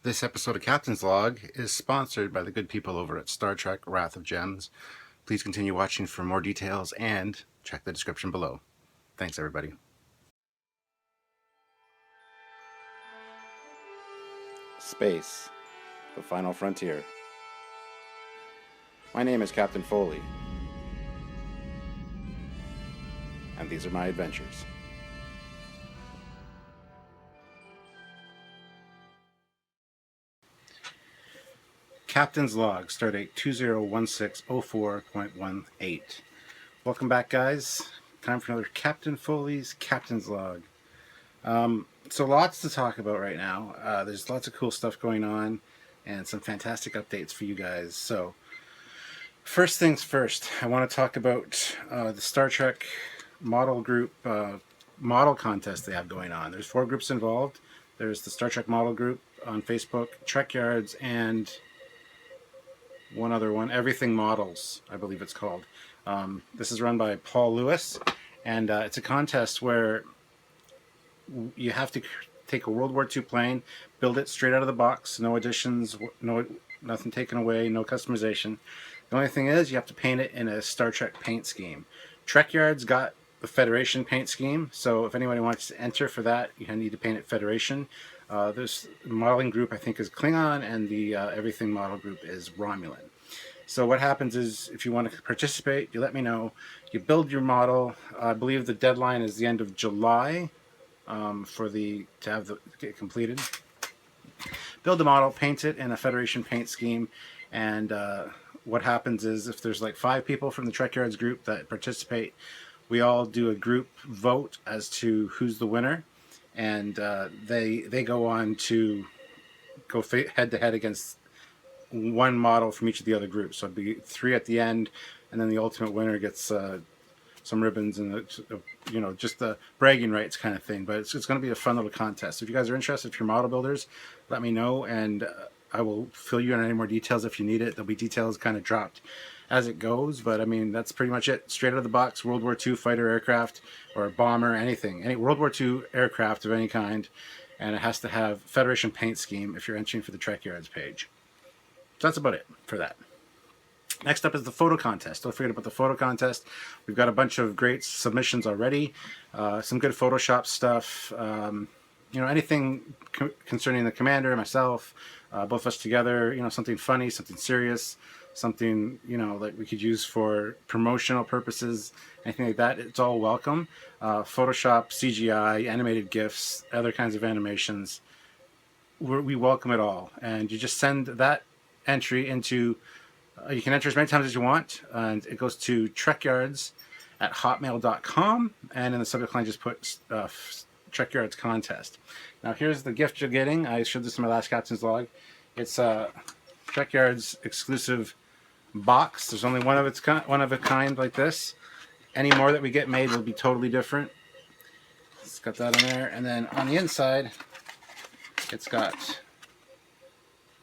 This episode of Captain's Log is sponsored by the good people over at Star Trek Wrath of Gems. Please continue watching for more details and check the description below. Thanks, everybody. Space, the final frontier. My name is Captain Foley, and these are my adventures. Captain's Log, Stardate 201604.18. Welcome back, guys. Time for another Captain Foley's Captain's Log. So lots to talk about right now. There's lots of cool stuff going on and some fantastic updates for you guys. So first things first, I want to talk about the Star Trek model group model contest they have going on. There's 4 groups involved. There's the Star Trek model group on Facebook, Trekyards, and one other one, Everything Models, I believe it's called. This is run by Paul Lewis, and it's a contest where you have to take a World War II plane, build it straight out of the box, no additions, nothing taken away, no customization. The only thing is you have to paint it in a Star Trek paint scheme. Trekyards got the Federation paint scheme, so if anybody wants to enter for that, you need to paint it Federation. This modeling group, I think, is Klingon, and the Everything model group is Romulan. So what happens is, if you want to participate, you let me know. You build your model. I believe the deadline is the end of July to get completed. Build the model, paint it in a Federation paint scheme, and what happens is, if there's like 5 people from the Trekyards group that participate, we all do a group vote as to who's the winner, and they go on to go head to head against one model from each of the other groups. So it'd be 3 at the end, and then the ultimate winner gets some ribbons and just the bragging rights kind of thing. But it's going to be a fun little contest. So if you guys are interested, if you're model builders, let me know, and I will fill you in on any more details if you need it. There'll be details kind of dropped as it goes, but I mean, that's pretty much it. Straight out of the box, World War II fighter aircraft or a bomber, anything, any World War II aircraft of any kind, and it has to have Federation paint scheme if you're entering for the Trekyards page. So that's about it for that. Next up is the photo contest. Don't forget about the photo contest. We've got a bunch of great submissions already. Some good Photoshop stuff. Anything concerning the commander, myself, both of us together. Something funny, something serious, something like we could use for promotional purposes, anything like that. It's all welcome. Photoshop, CGI, animated GIFs, other kinds of animations. We welcome it all, and you just send that entry into. You can enter as many times as you want, and it goes to trekyards@hotmail.com, and in the subject line just put Trekyards contest. Now here's the gift you're getting. I showed this in my last Captain's Log. It's a Trekyards exclusive box. There's only one of a kind like this. Any more that we get made will be totally different. It's got that in there, and then on the inside, it's got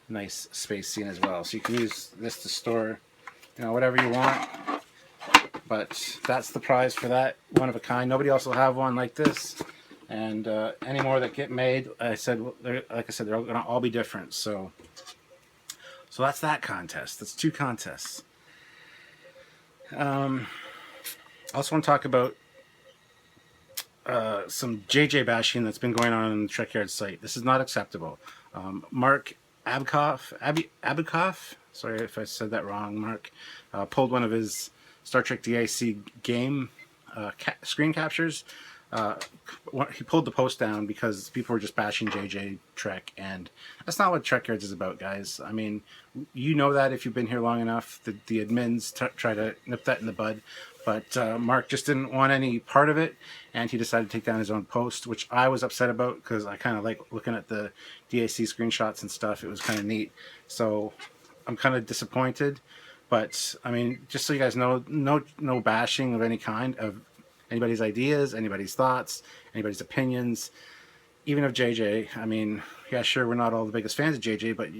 nice space scene as well, so you can use this to store whatever you want. But that's the prize for that one of a kind. Nobody else will have one like this, and any more that get made, like I said, they're all gonna all be different. So that's that contest. That's 2 contests. I also want to talk about some JJ bashing that's been going on the Trekyards site. This is not acceptable. Mark Abukoff, sorry if I said that wrong, Mark, pulled one of his Star Trek DIC game screen captures. He pulled the post down because people were just bashing JJ Trek, and that's not what Trekyards is about, guys. I mean, that if you've been here long enough. The admins try to nip that in the bud, but Mark just didn't want any part of it, and he decided to take down his own post, which I was upset about because I kind of like looking at the DAC screenshots and stuff. It was kind of neat, so I'm kind of disappointed. But I mean, just so you guys know, no bashing of any kind of anybody's ideas, anybody's thoughts, anybody's opinions, even of JJ. I mean, yeah, sure, we're not all the biggest fans of JJ, but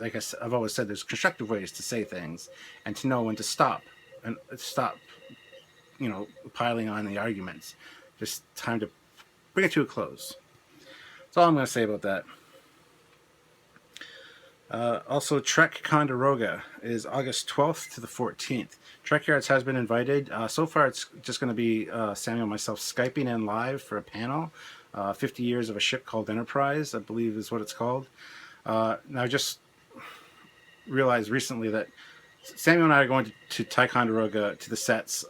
like I've always said, there's constructive ways to say things and to know when to stop and stop, piling on the arguments. Just time to bring it to a close. That's all I'm going to say about that. Also, Ticonderoga is August 12th to the 14th. Trekyards has been invited. So far, it's just going to be Samuel and myself Skyping in live for a panel. 50 years of a ship called Enterprise, I believe is what it's called. Now, I just realized recently that Samuel and I are going to Ticonderoga to the sets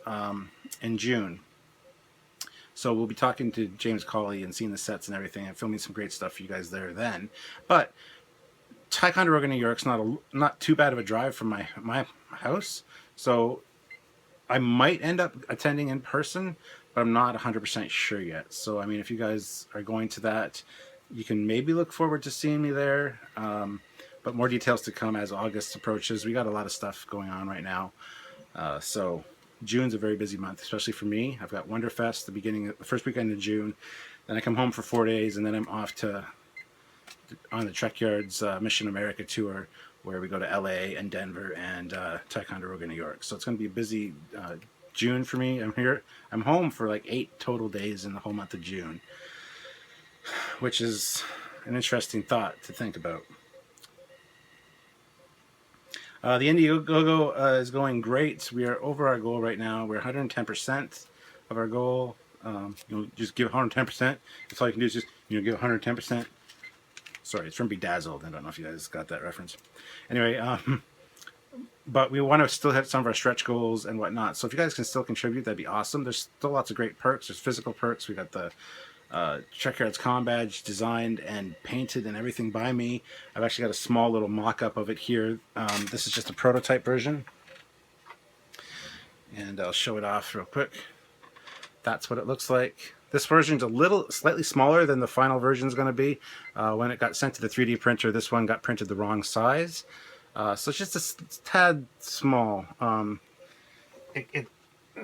in June. So we'll be talking to James Cawley and seeing the sets and everything and filming some great stuff for you guys there then. But Ticonderoga, New York's not too bad of a drive from my house, so I might end up attending in person, but I'm not 100% sure yet. So I mean, if you guys are going to that, you can maybe look forward to seeing me there. But more details to come as August approaches. We got a lot of stuff going on right now, so June's a very busy month, especially for me. I've got Wonderfest the first weekend of June, then I come home for 4 days, and then I'm off on the Trekyards Mission America tour, where we go to LA and Denver and Ticonderoga, New York. So it's going to be a busy June for me. I'm home for like 8 total days in the whole month of June, which is an interesting thought to think about. The Indiegogo is going great. We are over our goal right now. We're 110% of our goal. Just give 110%. That's all you can do is just give 110%. Sorry, it's from Bedazzled. I don't know if you guys got that reference. Anyway, but we want to still hit some of our stretch goals and whatnot. So if you guys can still contribute, that'd be awesome. There's still lots of great perks. There's physical perks. We got the Trekyards Combadge designed and painted and everything by me. I've actually got a small little mock-up of it here. This is just a prototype version. And I'll show it off real quick. That's what it looks like. This version's slightly smaller than the final version is going to be. When it got sent to the 3D printer, this one got printed the wrong size. So it's just a tad small. The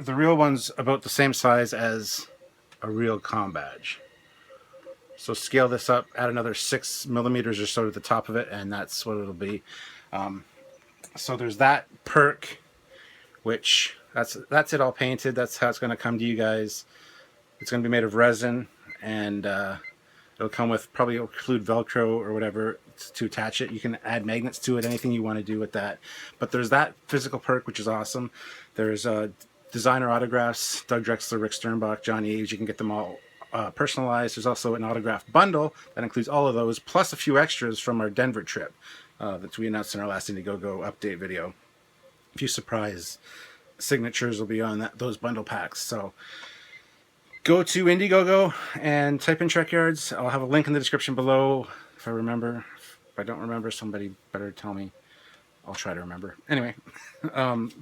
real one's about the same size as a real Combadge. So scale this up, add another 6 millimeters or so to the top of it, and that's what it'll be. So there's that perk, which that's it all painted. That's how it's going to come to you guys. It's going to be made of resin, and it'll come with, probably include Velcro or whatever to attach it. You can add magnets to it, anything you want to do with that. But there's that physical perk, which is awesome. There's designer autographs, Doug Drexler, Rick Sternbach, Johnny Age. You can get them all personalized. There's also an autograph bundle that includes all of those, plus a few extras from our Denver trip that we announced in our last Indiegogo update video. A few surprise signatures will be on those bundle packs. So go to Indiegogo and type in Trekyards. I'll have a link in the description below if I remember. If I don't remember, somebody better tell me. I'll try to remember. Anyway,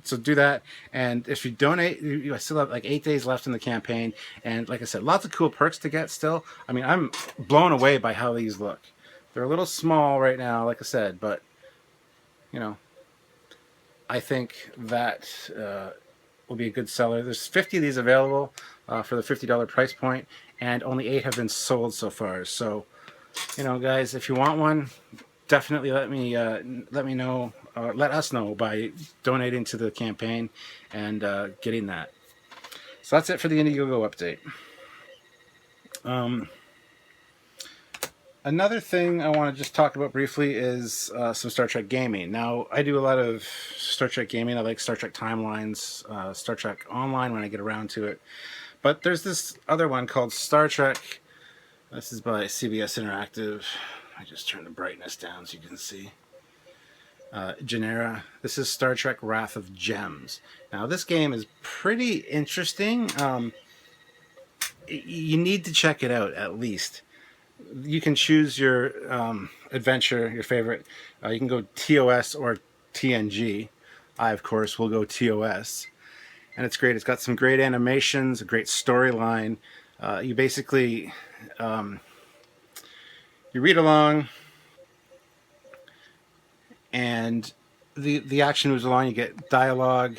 so do that. And if you donate, you still have like 8 days left in the campaign. And like I said, lots of cool perks to get still. I mean, I'm blown away by how these look. They're a little small right now, like I said, but, I think that will be a good seller. There's 50 of these available for the $50 price point, and only 8 have been sold so far. So, guys, if you want one, definitely let me know. Let us know by donating to the campaign and getting that. So that's it for the Indiegogo update. Another thing I want to just talk about briefly is some Star Trek gaming. Now, I do a lot of Star Trek gaming. I like Star Trek Timelines, Star Trek Online when I get around to it. But there's this other one called Star Trek. This is by CBS Interactive. I just turn the brightness down so you can see. Genera. This is Star Trek Wrath of Gems. Now, this game is pretty interesting. You need to check it out, at least. You can choose your adventure, your favorite. You can go TOS or TNG. I, of course, will go TOS. And it's great. It's got some great animations, a great storyline. You basically... you read along, and the action moves along. You get dialogue,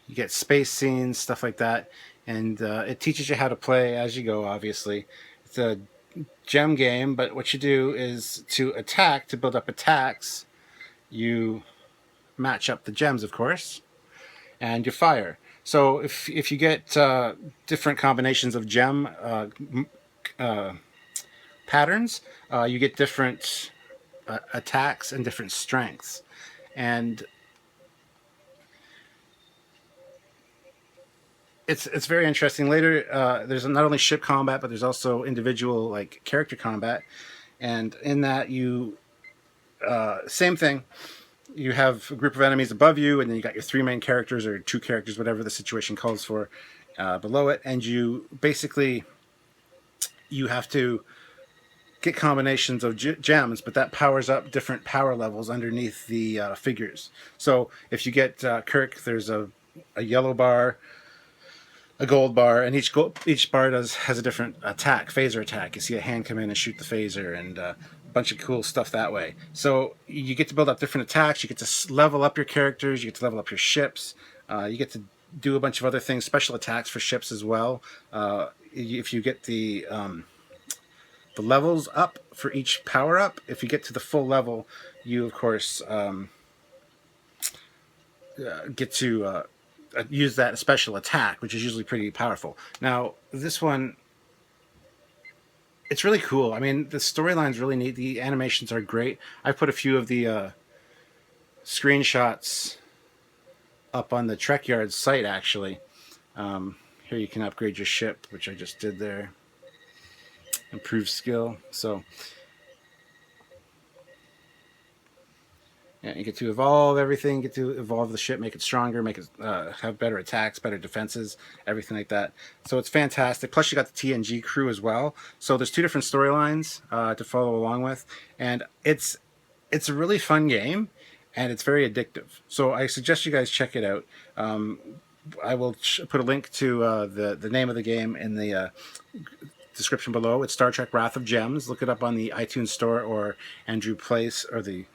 you get space scenes, stuff like that, and it teaches you how to play as you go, obviously. It's a gem game, but what you do is to build up attacks, you match up the gems, of course, and you fire. So if you get different combinations of gem patterns, you get different attacks and different strengths. And it's very interesting. Later, there's not only ship combat, but there's also individual like character combat. And in that, you same thing. You have a group of enemies above you, and then you got your three main characters or two characters, whatever the situation calls for, below it. And you basically you have to get combinations of gems, but that powers up different power levels underneath the figures. So if you get Kirk, there's a yellow bar, a gold bar, and each bar has a different attack, phaser attack. You see a hand come in and shoot the phaser, and a bunch of cool stuff that way. So you get to build up different attacks. You get to level up your characters. You get to level up your ships. You get to do a bunch of other things, special attacks for ships as well. If you get the levels up for each power up, if you get to the full level, you of course get to use that special attack, which is usually pretty powerful. Now, this one, it's really cool. I mean, the storyline's really neat. The animations are great. I put a few of the screenshots up on the Trekyards site, actually. Here you can upgrade your ship, which I just did there. Improve skill. So yeah, you get to evolve everything, get to evolve the ship, make it stronger, make it have better attacks, better defenses, everything like that. So it's fantastic. Plus you got the TNG crew as well. So there's two different storylines to follow along with, and it's a really fun game, and it's very addictive. So I suggest you guys check it out. I will put a link to the name of the game in the description below. It's Star Trek Wrath of Gems. Look it up on the iTunes Store or Andrew Place or the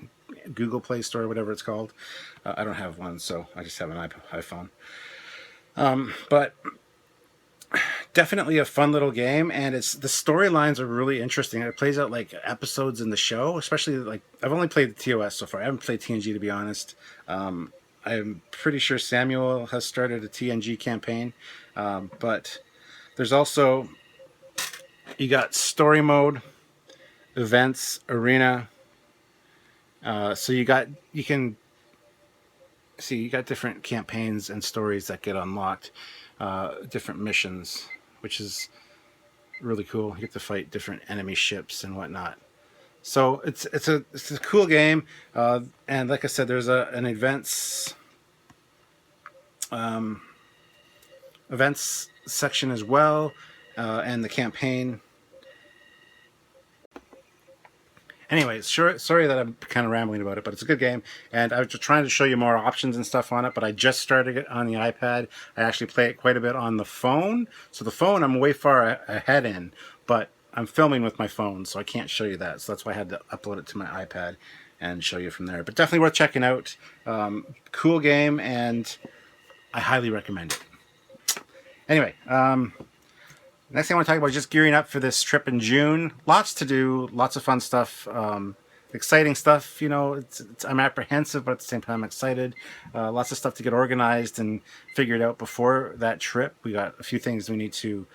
Google Play Store, whatever it's called. I don't have one, so I just have an iPhone. But definitely a fun little game, and the storylines are really interesting. It plays out like episodes in the show, especially like I've only played the TOS so far. I haven't played TNG, to be honest. I'm pretty sure Samuel has started a TNG campaign, but there's also, you got story mode, events, arena. So you got different campaigns and stories that get unlocked, different missions, which is really cool. You get to fight different enemy ships and whatnot. So it's a cool game, and like I said, there's an events section as well, and the campaign. Anyways, sorry that I'm kind of rambling about it, but it's a good game, and I was just trying to show you more options and stuff on it, but I just started it on the iPad. I actually play it quite a bit on the phone, so the phone I'm way far ahead in, but I'm filming with my phone, so I can't show you that, so that's why I had to upload it to my iPad and show you from there. But definitely worth checking out. Cool game, and I highly recommend it. Anyway, next thing I want to talk about is just gearing up for this trip in June. Lots to do, lots of fun stuff, exciting stuff. You know, I'm apprehensive, but at the same time I'm excited. Lots of stuff to get organized and figured out before that trip. We got a few things we need to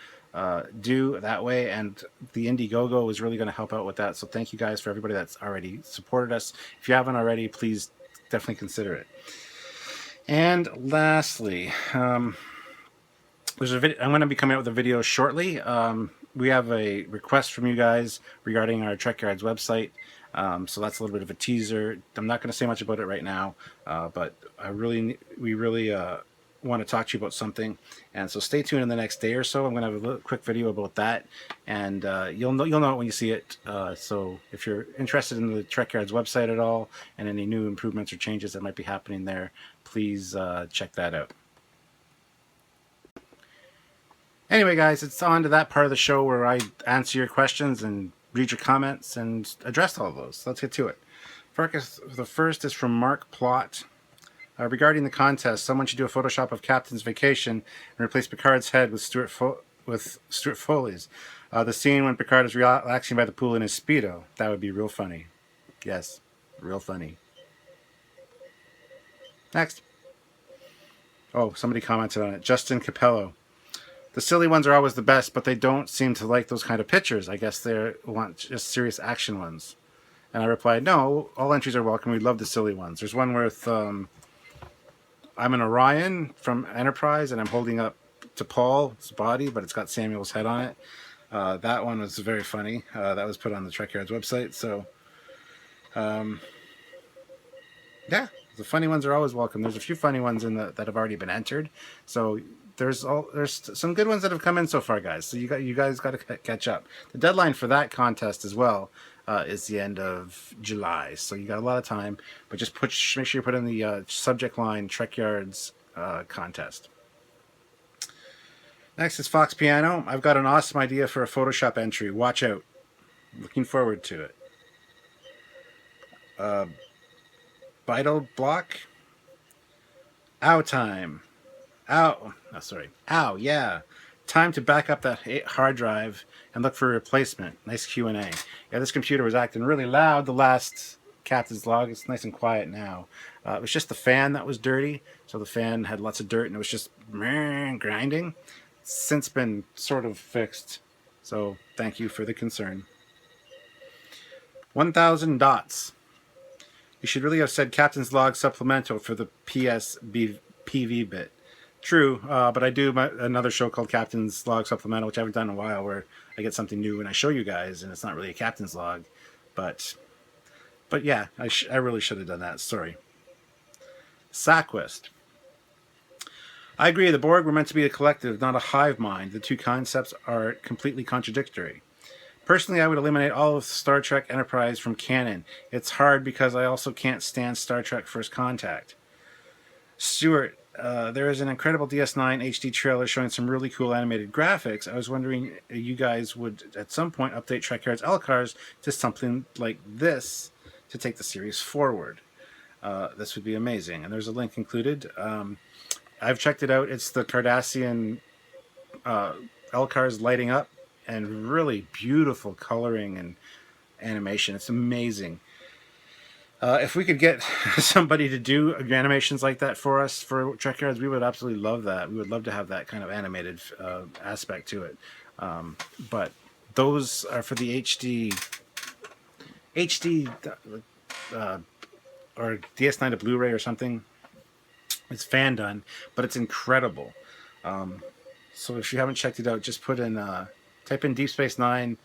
do that way, and the Indiegogo is really going to help out with that. So thank you guys for everybody that's already supported us. If you haven't already, please definitely consider it. And lastly, there's a video. I'm going to be coming out with a video shortly. We have a request from you guys regarding our Trekyards website, so that's a little bit of a teaser. I'm not going to say much about it right now, but we really want to talk to you about something, and so stay tuned in the next day or so. I'm going to have a little quick video about that, and you'll know it when you see it. So if you're interested in the Trekyards website at all and any new improvements or changes that might be happening there, please check that out. Anyway, guys, it's on to that part of the show where I answer your questions and read your comments and address all of those. Let's get to it. The first is from Mark Plott. Regarding the contest, someone should do a Photoshop of Captain's Vacation and replace Picard's head with Stuart Foley's. The scene when Picard is relaxing by the pool in his Speedo. That would be real funny. Yes, real funny. Next. Oh, somebody commented on it. Justin Capello. The silly ones are always the best, but they don't seem to like those kind of pictures. I guess they want just serious action ones. And I replied, no, all entries are welcome. We love the silly ones. There's one with I'm an Orion from Enterprise, and I'm holding up to Paul's body, but it's got Samuel's head on it. That one was very funny. That was put on the Trekyards website. So, yeah, the funny ones are always welcome. There's a few funny ones that have already been entered. So there's some good ones that have come in so far, guys. So you guys got to catch up. The deadline for that contest as well is the end of July. So you got a lot of time, but just make sure you put in the subject line Trekyards contest. Next is Fox Piano. I've got an awesome idea for a Photoshop entry. Watch out. Looking forward to it. Vital Block. Ow time. Ow. Oh, sorry. Ow, yeah. Time to back up that hard drive and look for a replacement. Nice Q&A. Yeah, this computer was acting really loud the last Captain's Log. It's nice and quiet now. It was just the fan that was dirty. So the fan had lots of dirt and it was just grinding. It's since been sort of fixed. So thank you for the concern. 1,000 dots. You should really have said Captain's Log Supplemental for the PV bit. True, but I do another show called Captain's Log Supplemental, which I haven't done in a while, where I get something new and I show you guys, and it's not really a Captain's Log. But yeah, I really should have done that. Sorry. Saquist. I agree, the Borg were meant to be a collective, not a hive mind. The two concepts are completely contradictory. Personally, I would eliminate all of Star Trek Enterprise from canon. It's hard because I also can't stand Star Trek First Contact. Stuart, there is an incredible DS9 HD trailer showing some really cool animated graphics. I was wondering if you guys would at some point update Trekyards LCARS to something like this to take the series forward. This would be amazing. And there's a link included. I've checked it out. It's the Cardassian LCARS lighting up. And really beautiful coloring and animation. It's amazing. If we could get somebody to do animations like that for us for Trekyards, we would absolutely love that. We would love to have that kind of animated aspect to it. But those are for the HD or DS9 to Blu-ray or something. It's fan done, but it's incredible. So if you haven't checked it out, just put in. Type in Deep Space Nine,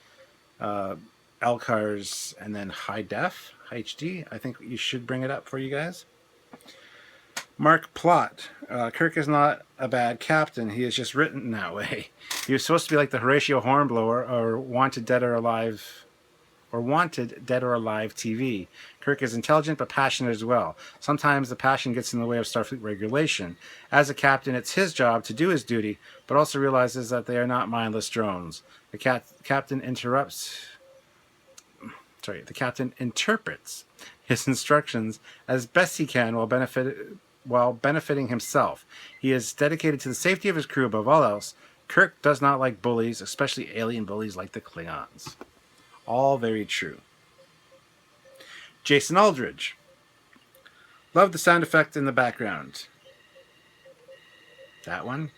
LCARS, and then High Def, HD. I think you should bring it up for you guys. Mark Plot. Kirk is not a bad captain. He is just written that way. He was supposed to be like the Horatio Hornblower or Wanted Dead or Alive TV. Kirk is intelligent but passionate as well. Sometimes the passion gets in the way of Starfleet regulation. As a captain, it's his job to do his duty, but also realizes that they are not mindless drones. The captain interprets his instructions as best he can while benefiting himself. He is dedicated to the safety of his crew above all else. Kirk does not like bullies, especially alien bullies like the Klingons. All very true. Jason Aldridge. Love the sound effect in the background. That one?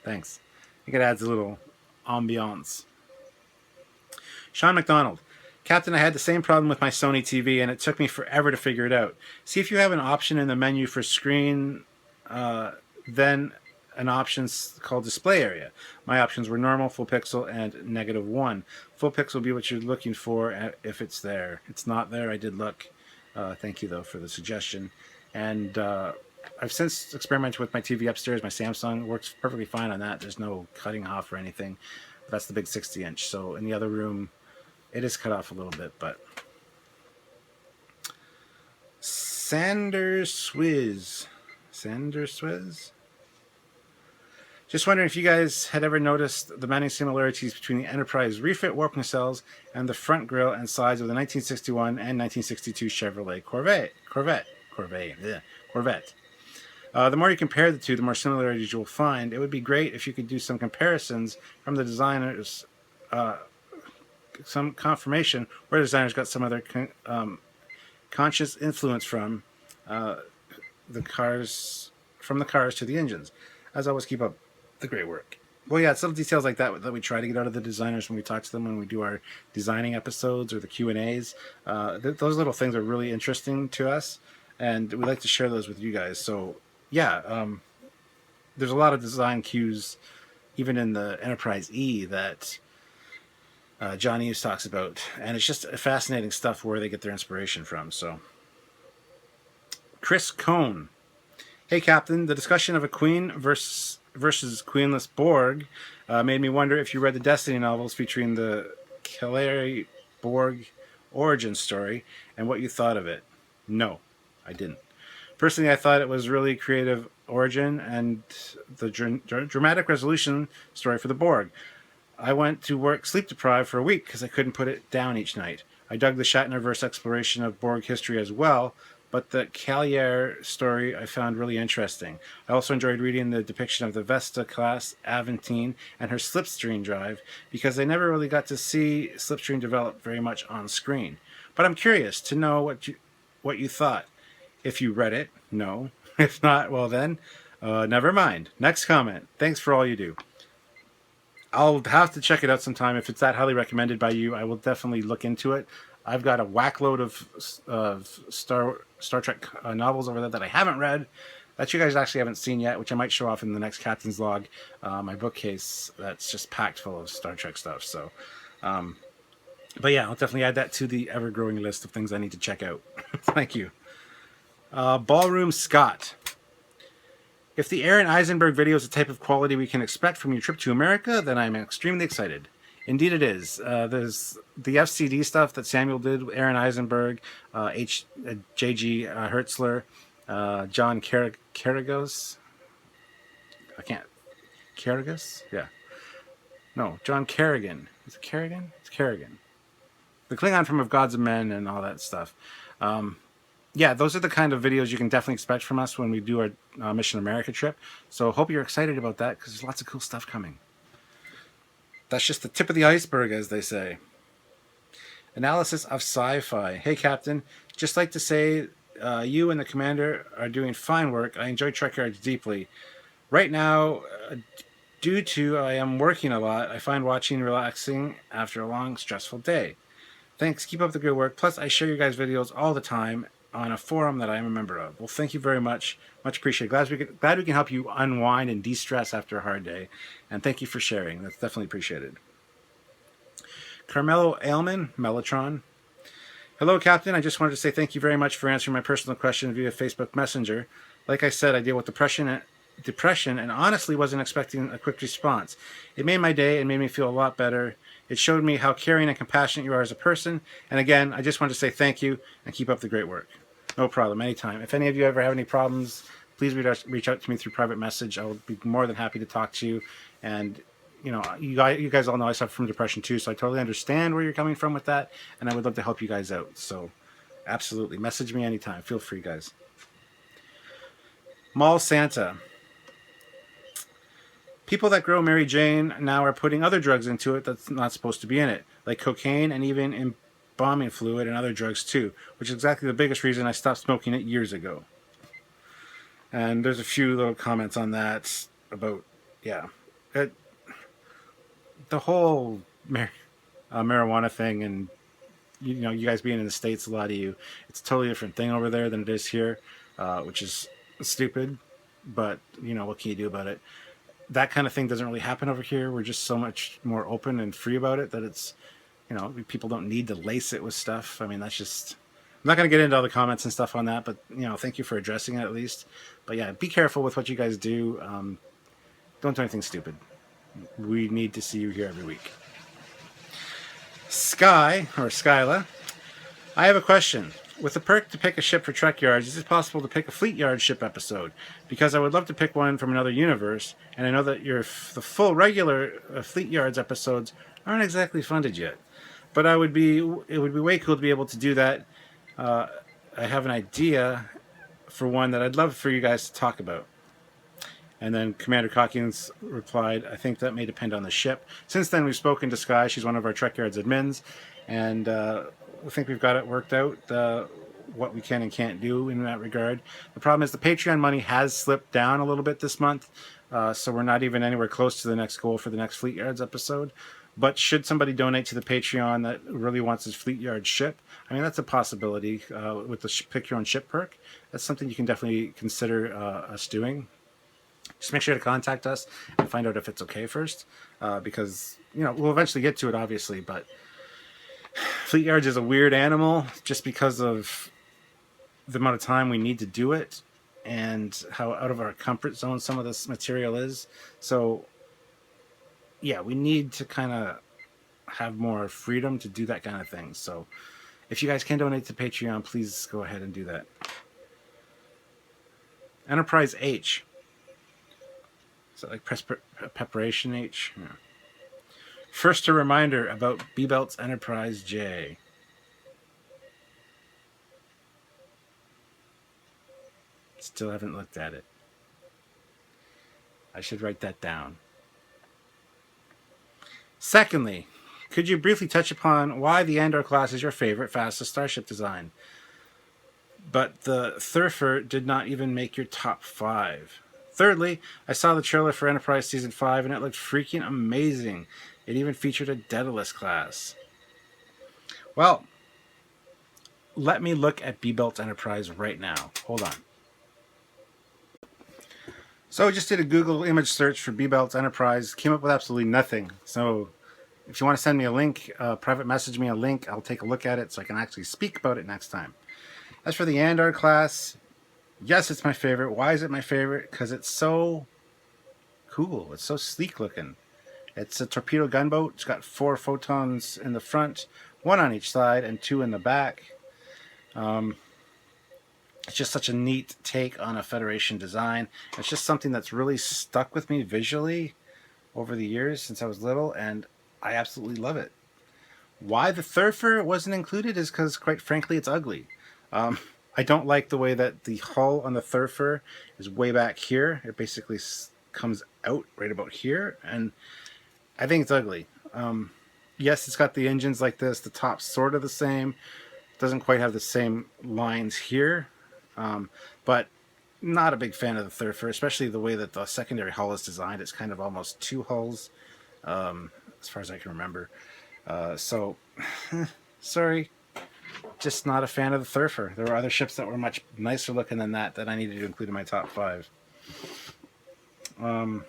Thanks. I think it adds a little ambiance. Sean McDonald. Captain, I had the same problem with my Sony TV and it took me forever to figure it out. See if you have an option in the menu for screen, then an option called display area. My options were normal, full pixel, and -1. Full pixel will be what you're looking for if it's there. It's not there. I did look. Thank you, though, for the suggestion. And I've since experimented with my TV upstairs. My Samsung works perfectly fine on that. There's no cutting off or anything. But that's the big 60-inch. So in the other room, it is cut off a little bit. But Sanders Swizz. Just wondering if you guys had ever noticed the mounting similarities between the Enterprise refit warp nacelles and the front grille and sides of the 1961 and 1962 Chevrolet Corvette. The more you compare the two, the more similarities you'll find. It would be great if you could do some comparisons from the designers, some confirmation where the designers got some of their conscious influence from the cars to the engines. As always, keep up the great work. Well, yeah, some details like that that we try to get out of the designers when we talk to them when we do our designing episodes or the Q&As. Those little things are really interesting to us, and we like to share those with you guys. So, yeah, there's a lot of design cues, even in the Enterprise E, that John Hughes talks about, and it's just fascinating stuff where they get their inspiration from. So, Chris Cohn. Hey, Captain. The discussion of a queen versus queenless Borg made me wonder if you read the Destiny novels featuring the Kelleri Borg origin story and what you thought of it. No, I didn't. Personally, I thought it was really creative origin and the dramatic resolution story for the Borg. I went to work sleep deprived for a week because I couldn't put it down each night. I dug the Shatnerverse exploration of Borg history as well, but the Callier story I found really interesting. I also enjoyed reading the depiction of the Vesta-class Aventine and her Slipstream drive because I never really got to see Slipstream develop very much on screen. But I'm curious to know what you thought. If you read it, no. If not, well then, never mind. Next comment. Thanks for all you do. I'll have to check it out sometime. If it's that highly recommended by you, I will definitely look into it. I've got a whackload of Star Trek novels over there that I haven't read, that you guys actually haven't seen yet, which I might show off in the next Captain's Log, my bookcase that's just packed full of Star Trek stuff. So, but yeah, I'll definitely add that to the ever-growing list of things I need to check out. Thank you. Ballroom Scott. If the Aaron Eisenberg video is the type of quality we can expect from your trip to America, then I'm extremely excited. Indeed it is. There's the FCD stuff that Samuel did with Aaron Eisenberg, J.G. Hertzler, John Carragos. I can't. Carragos? Yeah. No, John Kerrigan. Is it Kerrigan? It's Kerrigan. The Klingon from Of Gods and Men and all that stuff. Yeah, those are the kind of videos you can definitely expect from us when we do our Mission America trip. So hope you're excited about that because there's lots of cool stuff coming. That's just the tip of the iceberg, as they say. Analysis of sci-fi. Hey, Captain. Just like to say you and the Commander are doing fine work. I enjoy Trekyards deeply. Right now, due to I am working a lot, I find watching relaxing after a long, stressful day. Thanks. Keep up the good work. Plus, I share you guys' videos all the time on a forum that I am a member of. Well, thank you very much. Much appreciated. Glad we can help you unwind and de-stress after a hard day. And thank you for sharing. That's definitely appreciated. Carmelo Ailman, Mellotron. Hello, Captain. I just wanted to say thank you very much for answering my personal question via Facebook Messenger. Like I said, I deal with depression and honestly wasn't expecting a quick response. It made my day and made me feel a lot better. It showed me how caring and compassionate you are as a person. And again, I just wanted to say thank you and keep up the great work. No problem, anytime. If any of you ever have any problems, please reach out to me through private message. I will be more than happy to talk to you. And, you know, you guys all know I suffer from depression too, so I totally understand where you're coming from with that. And I would love to help you guys out. So, absolutely. Message me anytime. Feel free, guys. Mall Santa. People that grow Mary Jane now are putting other drugs into it that's not supposed to be in it, like cocaine and even embalming fluid and other drugs too, which is exactly the biggest reason I stopped smoking it years ago. And there's a few little comments on that about, yeah, the whole marijuana thing, and you know, you guys being in the States, a lot of you, it's a totally different thing over there than it is here, which is stupid, but you know, what can you do about it? That kind of thing doesn't really happen over here. We're just so much more open and free about it that it's, you know, people don't need to lace it with stuff. I mean, that's just, I'm not going to get into all the comments and stuff on that, but, you know, thank you for addressing it at least. But yeah, be careful with what you guys do. Don't do anything stupid. We need to see you here every week. Sky, or Skyla, I have a question. With the perk to pick a ship for Trekyards, is it possible to pick a Fleet Yard ship episode? Because I would love to pick one from another universe, and I know that the full regular Fleet Yards episodes aren't exactly funded yet. But it would be way cool to be able to do that. I have an idea for one that I'd love for you guys to talk about. And then Commander Calkins replied, I think that may depend on the ship. Since then, we've spoken to Sky. She's one of our Trekyards admins, and I think we've got it worked out. what we can and can't do in that regard. The problem is the Patreon money has slipped down a little bit this month, so we're not even anywhere close to the next goal for the next Fleet Yards episode. But should somebody donate to the Patreon that really wants his Fleet Yard ship, I mean, that's a possibility with the pick your own ship perk. That's something you can definitely consider us doing. Just make sure to contact us and find out if it's okay first, because, you know, we'll eventually get to it, obviously, but Fleet Yards is a weird animal just because of the amount of time we need to do it and how out of our comfort zone some of this material is. So, yeah, we need to kind of have more freedom to do that kind of thing. So, if you guys can donate to Patreon, please go ahead and do that. Enterprise H. Is that like preparation H? Yeah. First, a reminder about B-Belt's Enterprise J. Still haven't looked at it. I should write that down. Secondly, could you briefly touch upon why the Andor class is your favorite, fastest starship design, but the Thurfer did not even make your top 5? Thirdly, I saw the trailer for Enterprise Season 5 and it looked freaking amazing. It even featured a Daedalus class. Well, let me look at B-Belt's Enterprise right now. Hold on. So I just did a Google image search for B-Belt's Enterprise. Came up with absolutely nothing. So if you want to send me a link, private message me a link. I'll take a look at it so I can actually speak about it next time. As for the Andor class, yes, it's my favorite. Why is it my favorite? Because it's so cool. It's so sleek looking. It's a torpedo gunboat. It's got 4 photons in the front, 1 on each side, and 2 in the back. It's just such a neat take on a Federation design. It's just something that's really stuck with me visually over the years since I was little, and I absolutely love it. Why the Thurfer wasn't included is because, quite frankly, it's ugly. I don't like the way that the hull on the Thurfer is way back here. It basically comes out right about here, and I think it's ugly. Yes, it's got the engines like this. The top's sort of the same. Doesn't quite have the same lines here. But not a big fan of the Thurfer, especially the way that the secondary hull is designed. It's kind of almost 2 hulls, as far as I can remember. So, sorry. Just not a fan of the Thurfer. There were other ships that were much nicer looking than that I needed to include in my top 5. And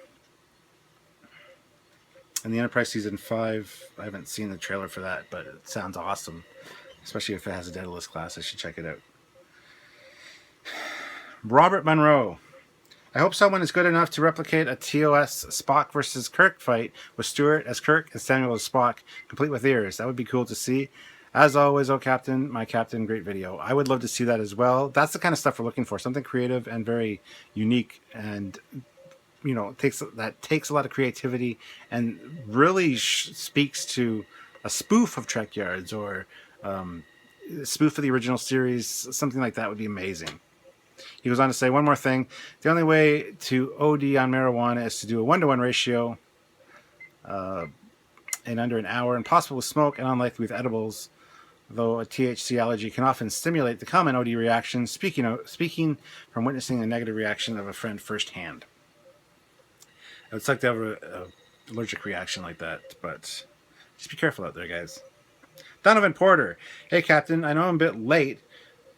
the Enterprise Season 5, I haven't seen the trailer for that, but it sounds awesome. Especially if it has a Daedalus class, I should check it out. Robert Monroe. I hope someone is good enough to replicate a TOS Spock versus Kirk fight with Stewart as Kirk and Samuel as Spock, complete with ears. That would be cool to see. As always, oh Captain, my Captain, great video. I would love to see that as well. That's the kind of stuff we're looking for. Something creative and very unique, and you know, takes a lot of creativity and really speaks to a spoof of Trekyards or a spoof of the original series. Something like that would be amazing. He goes on to say one more thing. The only way to OD on marijuana is to do a 1-to-1 ratio in under an hour, impossible with smoke and unlikely with edibles, though a THC allergy can often stimulate the common OD reaction, speaking from witnessing a negative reaction of a friend firsthand. It's like they have an allergic reaction like that, but just be careful out there, guys. Donovan Porter. Hey, Captain, I know I'm a bit late,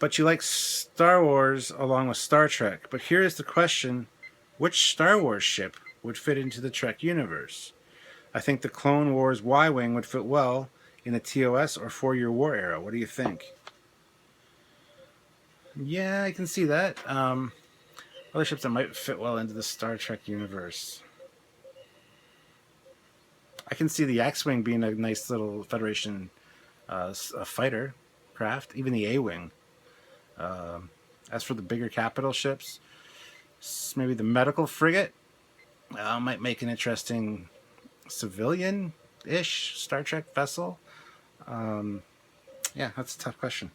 but you like Star Wars along with Star Trek. But here's the question. Which Star Wars ship would fit into the Trek universe? I think the Clone Wars Y-Wing would fit well in the TOS or 4-Year War era. What do you think? Yeah, I can see that. Other ships that might fit well into the Star Trek universe. I can see the X-Wing being a nice little Federation a fighter craft, even the A-Wing. As for the bigger capital ships, maybe the medical frigate might make an interesting civilian-ish Star Trek vessel. Yeah, that's a tough question.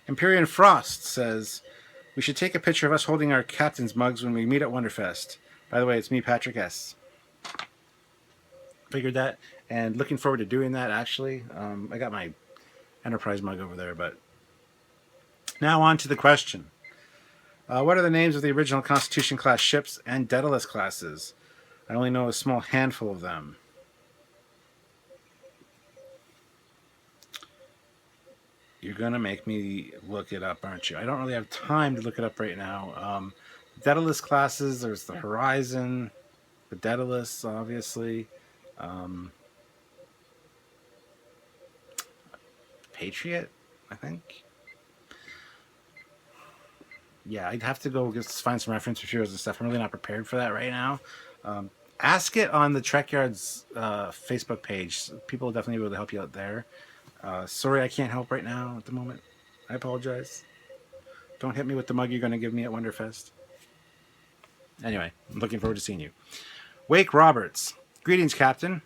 Empyrean Frost says, we should take a picture of us holding our captain's mugs when we meet at Wonderfest. By the way, it's me, Patrick S. Figured that, and looking forward to doing that, actually. I got my Enterprise mug over there, but Now on to the question. What are the names of the original Constitution-class ships and Daedalus classes? I only know a small handful of them. You're going to make me look it up, aren't you? I don't really have time to look it up right now. Daedalus classes, there's the Horizon, the Daedalus, obviously. Patriot, I think. Yeah, I'd have to go just find some reference materials and stuff. I'm really not prepared for that right now. Ask it on the Trekyards Facebook page. People will definitely be able to help you out there. Sorry, I can't help right now at the moment. I apologize. Don't hit me with the mug you're going to give me at Wonderfest. Anyway, I'm looking forward to seeing you. Wake Roberts. Greetings, Captain.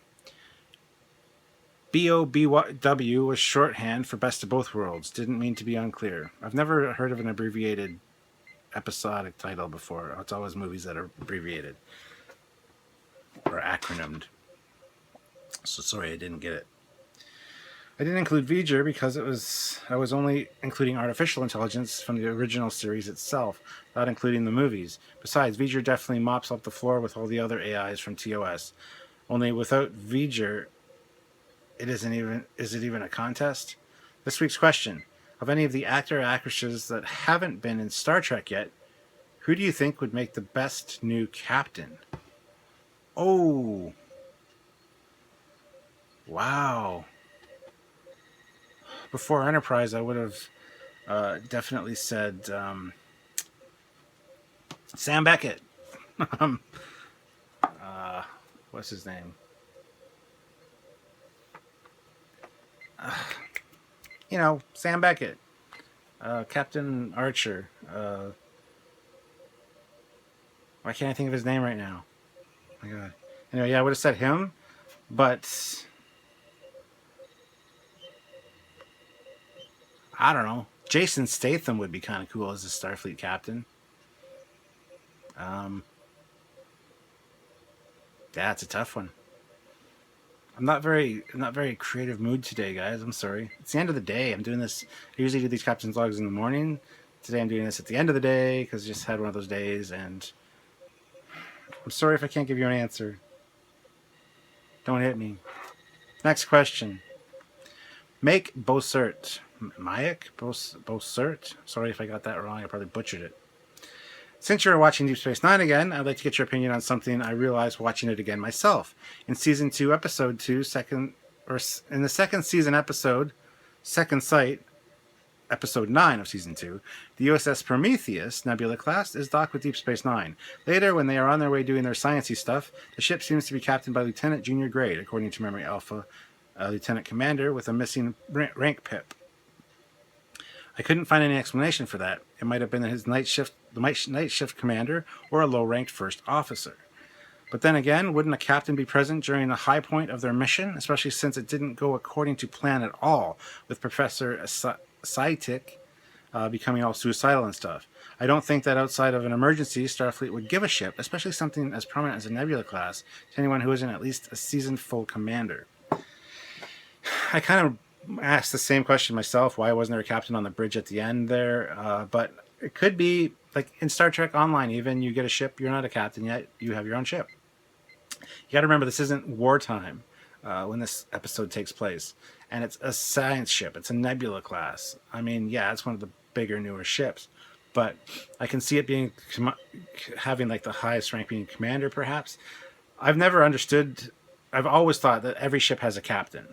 BOBW was shorthand for Best of Both Worlds. Didn't mean to be unclear. I've never heard of an abbreviated episodic title before. It's always movies that are abbreviated or acronymed. So sorry I didn't get it. I didn't include V'ger because I was only including artificial intelligence from the original series itself, not including the movies. Besides, V'ger definitely mops up the floor with all the other AIs from TOS. Only without V'ger, is it even a contest? This week's question. Of any of the actor or actresses that haven't been in Star Trek yet, who do you think would make the best new captain? Oh. Wow. Before Enterprise, I would have definitely said Sam Beckett. What's his name? Sam Beckett. Captain Archer. Why can't I think of his name right now? Oh my God. Anyway, yeah, I would have said him, but I don't know. Jason Statham would be kind of cool as a Starfleet captain. Yeah, it's a tough one. I'm not very creative mood today, guys. I'm sorry. It's the end of the day. I'm doing this. I usually do these captain's logs in the morning. Today I'm doing this at the end of the day because I just had one of those days, and I'm sorry if I can't give you an answer. Don't hit me. Next question. Make Bossert. Mayak? Bossert? Sorry if I got that wrong. I probably butchered it. Since you're watching Deep Space Nine again, I'd like to get your opinion on something I realized watching it again myself. In Season 2, Episode 2, in the second season episode, Second Sight, Episode 9 of Season 2, the USS Prometheus Nebula class is docked with Deep Space Nine. Later, when they are on their way doing their sciencey stuff, the ship seems to be captained by Lieutenant Junior Grade, according to Memory Alpha, Lieutenant Commander with a missing rank pip. I couldn't find any explanation for that. It might have been his night shift commander or a low-ranked first officer. But then again, wouldn't a captain be present during the high point of their mission, especially since it didn't go according to plan at all, with Professor Saitik becoming all suicidal and stuff? I don't think that outside of an emergency, Starfleet would give a ship, especially something as prominent as a Nebula class, to anyone who isn't at least a seasoned full commander. I kind of asked the same question myself. Why wasn't there a captain on the bridge at the end there? But it could be like in Star Trek Online, even you get a ship, you're not a captain yet, you have your own ship. You got to remember, this isn't wartime when this episode takes place, and it's a science ship. It's a Nebula class. I mean, yeah, it's one of the bigger, newer ships, but I can see it being having like the highest rank being commander, perhaps. I've never understood. I've always thought that every ship has a captain.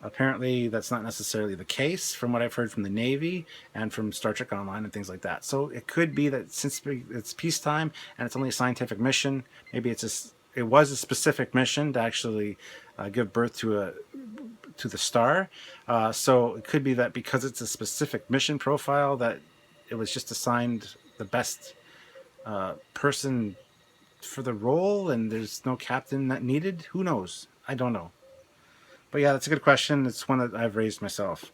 Apparently, that's not necessarily the case from what I've heard from the Navy and from Star Trek Online and things like that. So it could be that since it's peacetime and it's only a scientific mission, maybe it was a specific mission to actually give birth to the star. So it could be that because it's a specific mission profile, that it was just assigned the best person for the role, and there's no captain that needed. Who knows? I don't know. But yeah, that's a good question. It's one that I've raised myself.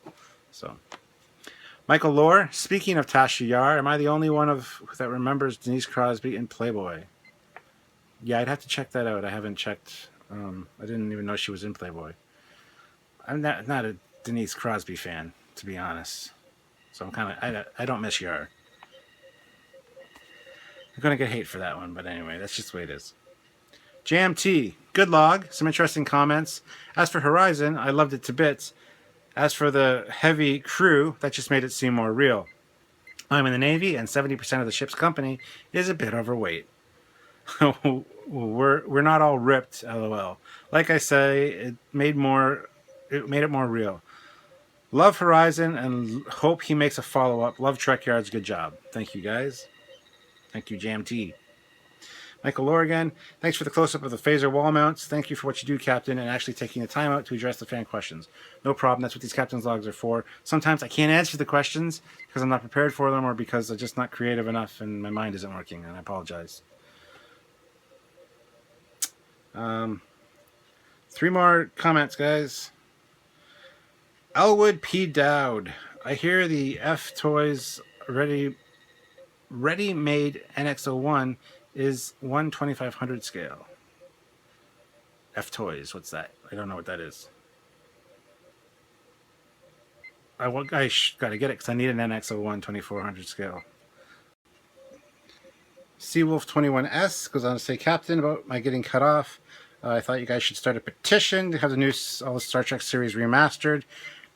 So, Michael Lohr, speaking of Tasha Yar, am I the only one that remembers Denise Crosby in Playboy? Yeah, I'd have to check that out. I haven't checked. I didn't even know she was in Playboy. I'm not a Denise Crosby fan, to be honest. So I don't miss Yar. I'm going to get hate for that one, but anyway, that's just the way it is. JMT, good log, some interesting comments. As for Horizon, I loved it to bits. As for the heavy crew, that just made it seem more real. I'm in the Navy, and 70% of the ship's company is a bit overweight. we're not all ripped, lol. Like I say, it made it more real. Love Horizon and hope he makes a follow-up. Love Trekyards, good job. Thank you, guys. Thank you, JMT. Michael Lorigan, thanks for the close-up of the phaser wall mounts. Thank you for what you do, Captain, and actually taking the time out to address the fan questions. No problem, that's what these Captain's Logs are for. Sometimes I can't answer the questions because I'm not prepared for them or because I'm just not creative enough and my mind isn't working, and I apologize. 3 more comments, guys. Elwood P. Dowd. I hear the F Toys ready-made NX01 is 1/2500 scale. F Toys, what's that? I don't know what that is. I gotta get it because I need an NX01 2400 scale. Seawolf21S goes on to say, Captain, about my getting cut off. I thought you guys should start a petition to have all the Star Trek series remastered.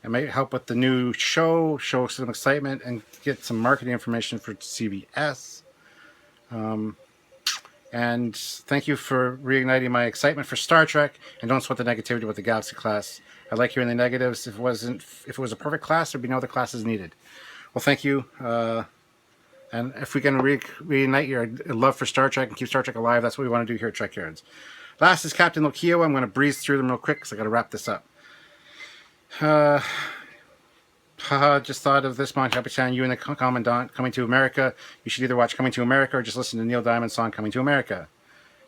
It might help with the new show some excitement, and get some marketing information for CBS. And thank you for reigniting my excitement for Star Trek, and don't sweat the negativity with the Galaxy class. I like hearing the negatives. If it was a perfect class, there'd be no other classes needed. Well, thank you. And if we can reignite your love for Star Trek and keep Star Trek alive, that's what we want to do here at Trekyards. Last is Captain Lokio. I'm going to breeze through them real quick because I got to wrap this up. Just thought of this, Monty Capitan, you and the Commandant, Coming to America. You should either watch Coming to America or just listen to Neil Diamond's song Coming to America.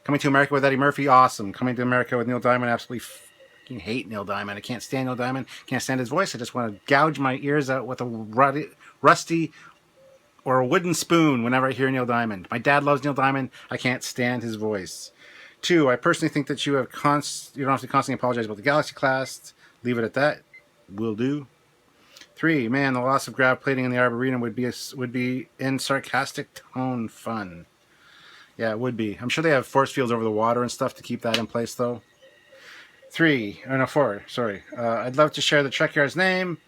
Coming to America with Eddie Murphy, awesome. Coming to America with Neil Diamond, absolutely fucking hate Neil Diamond. I can't stand Neil Diamond, can't stand his voice. I just want to gouge my ears out with a rusty or a wooden spoon whenever I hear Neil Diamond. My dad loves Neil Diamond. I can't stand his voice. 2, I personally think that you don't have to constantly apologize about the Galaxy class. Leave it at that. Will do. 3, man, the loss of grav plating in the Arboretum would be in sarcastic tone fun. Yeah, it would be. I'm sure they have force fields over the water and stuff to keep that in place, though. 4, sorry. I'd love to share the Trekyard's name,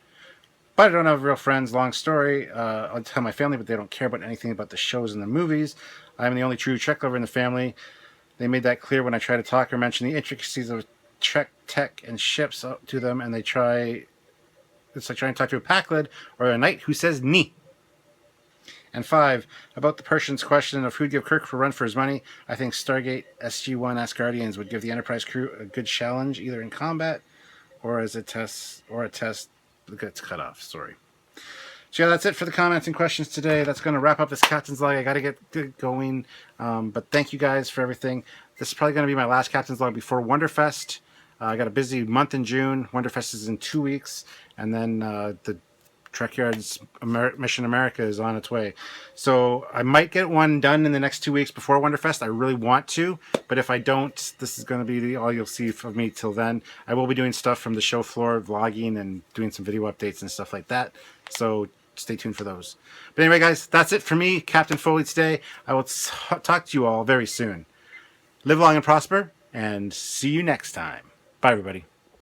but I don't have real friends. Long story. I'll tell my family, but they don't care about anything about the shows and the movies. I'm the only true Trek lover in the family. They made that clear when I try to talk or mention the intricacies of Trek tech and ships to them, and it's like trying to talk to a Packlid or a knight who says "ni." And 5, about the person's question of who'd give Kirk a run for his money, I think Stargate SG-1 Asgardians would give the Enterprise crew a good challenge, either in combat or as a test that gets cut off. Sorry. So yeah, that's it for the comments and questions today. That's going to wrap up this Captain's Log. I got to get going. But thank you guys for everything. This is probably going to be my last Captain's Log before Wonderfest. I got a busy month in June. Wonderfest is in 2 weeks. And then the Trekyards Mission America is on its way. So I might get one done in the next 2 weeks before Wonderfest. I really want to. But if I don't, this is going to be all you'll see of me till then. I will be doing stuff from the show floor, vlogging, and doing some video updates and stuff like that. So stay tuned for those. But anyway, guys, that's it for me, Captain Foley, today. I will talk to you all very soon. Live long and prosper, and see you next time. Bye, everybody.